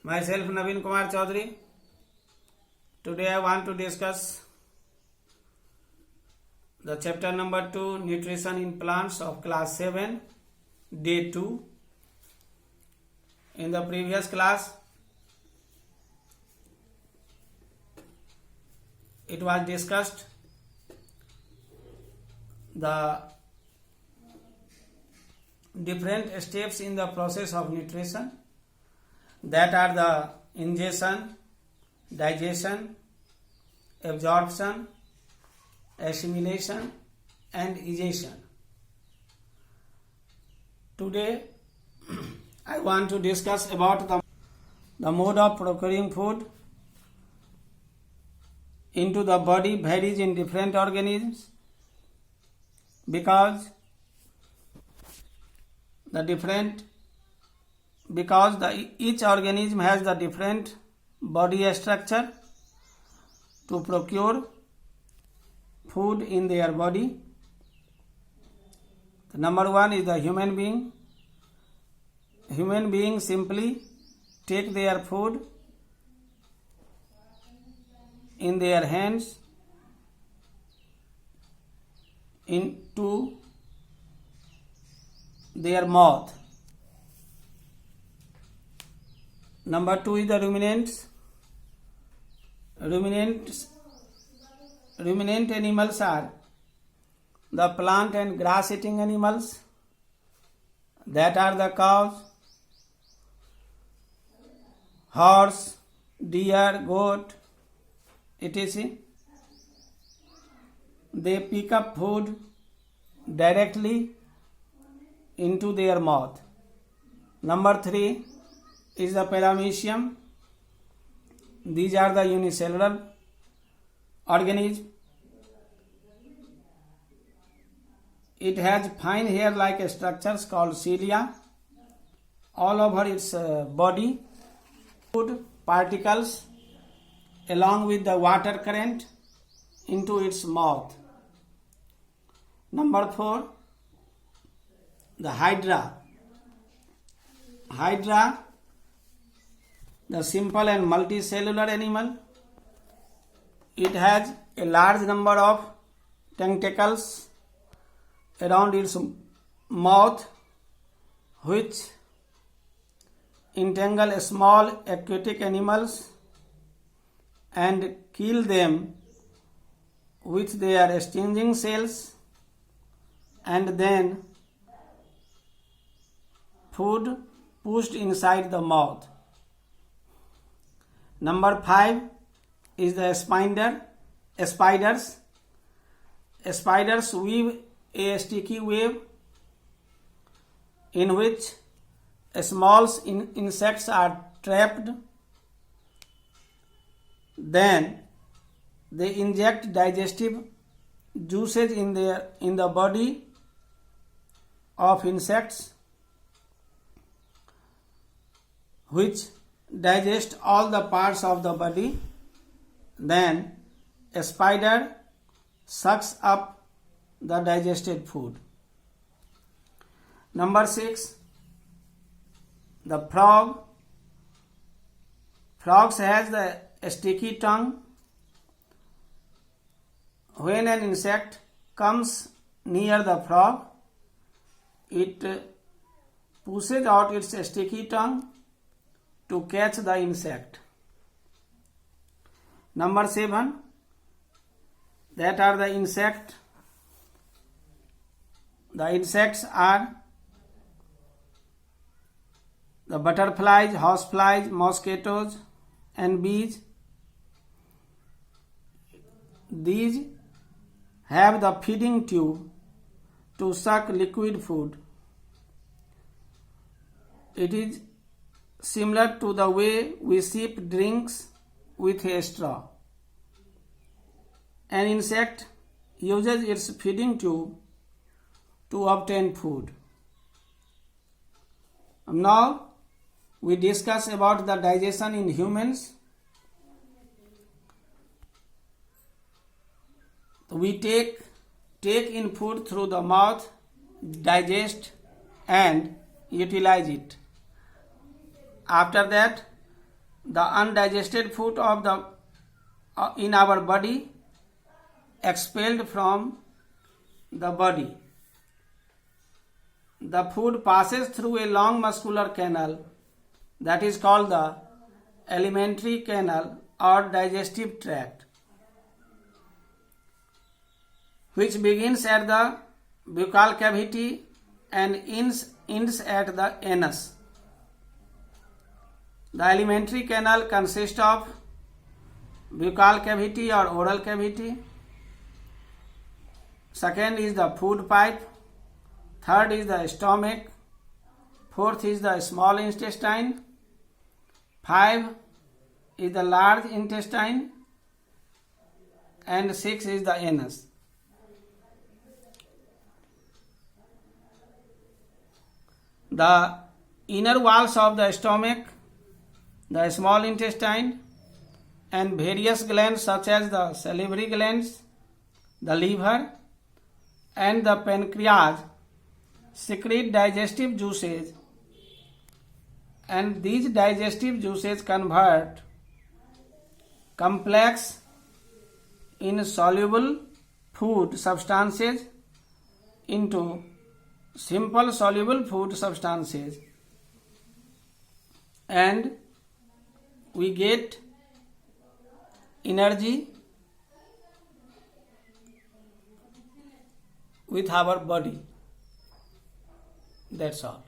Myself Naveen Kumar Chaudhary. Today I want to discuss the chapter number 2, Nutrition in Plants of class 7, day 2. In the previous class, it was discussed the different steps in the process of nutrition, that are the ingestion, digestion, absorption, assimilation and egestion. Today I want to discuss about the mode of procuring food into the body varies in different organisms because each organism has the different body structure to procure food in their body. The number one is the human being. Human beings simply take their food in their hands into their mouth. Number two is the ruminants. Ruminant animals are the plant and grass eating animals, that are the cows, horse, deer, goat, etc. They pick up food directly into their mouth. Number three is the paramecium. These are the unicellular organism. It has fine hair-like structures called cilia all over its body. Food particles along with the water current into its mouth. Number four, the hydra. Hydra, the simple and multicellular animal. It has a large number of tentacles around its mouth which entangle small aquatic animals and kill them with their stinging cells, and then food pushed inside the mouth. Number five is the spiders. Spiders weave a sticky web in which small insects are trapped. Then they inject digestive juices in the body of insects, which digest all the parts of the body. Then a spider sucks up the digested food. Number six, the frog. Frogs has a sticky tongue. When an insect comes near the frog, it pushes out its sticky tongue to catch the insect. Number seven, that are the insects. The insects are the butterflies, houseflies, mosquitoes and bees. These have the feeding tube to suck liquid food. It is similar to the way we sip drinks with a straw. An insect uses its feeding tube to obtain food. Now we discuss about the digestion in humans. We take in food through the mouth, digest and utilize it. After that, the undigested food of the in our body expelled from the body. The food passes through a long muscular canal that is called the alimentary canal or digestive tract, which begins at the buccal cavity and ends at the anus. The alimentary canal consists of buccal cavity or oral cavity. Second is the food pipe. Third is the stomach. Fourth is the small intestine. 5 is the large intestine. And 6 is the anus. The inner walls of the stomach, the small intestine, and various glands such as the salivary glands, the liver, and the pancreas secrete digestive juices, and these digestive juices convert complex insoluble food substances into simple soluble food substances, and we get energy with our body. That's all.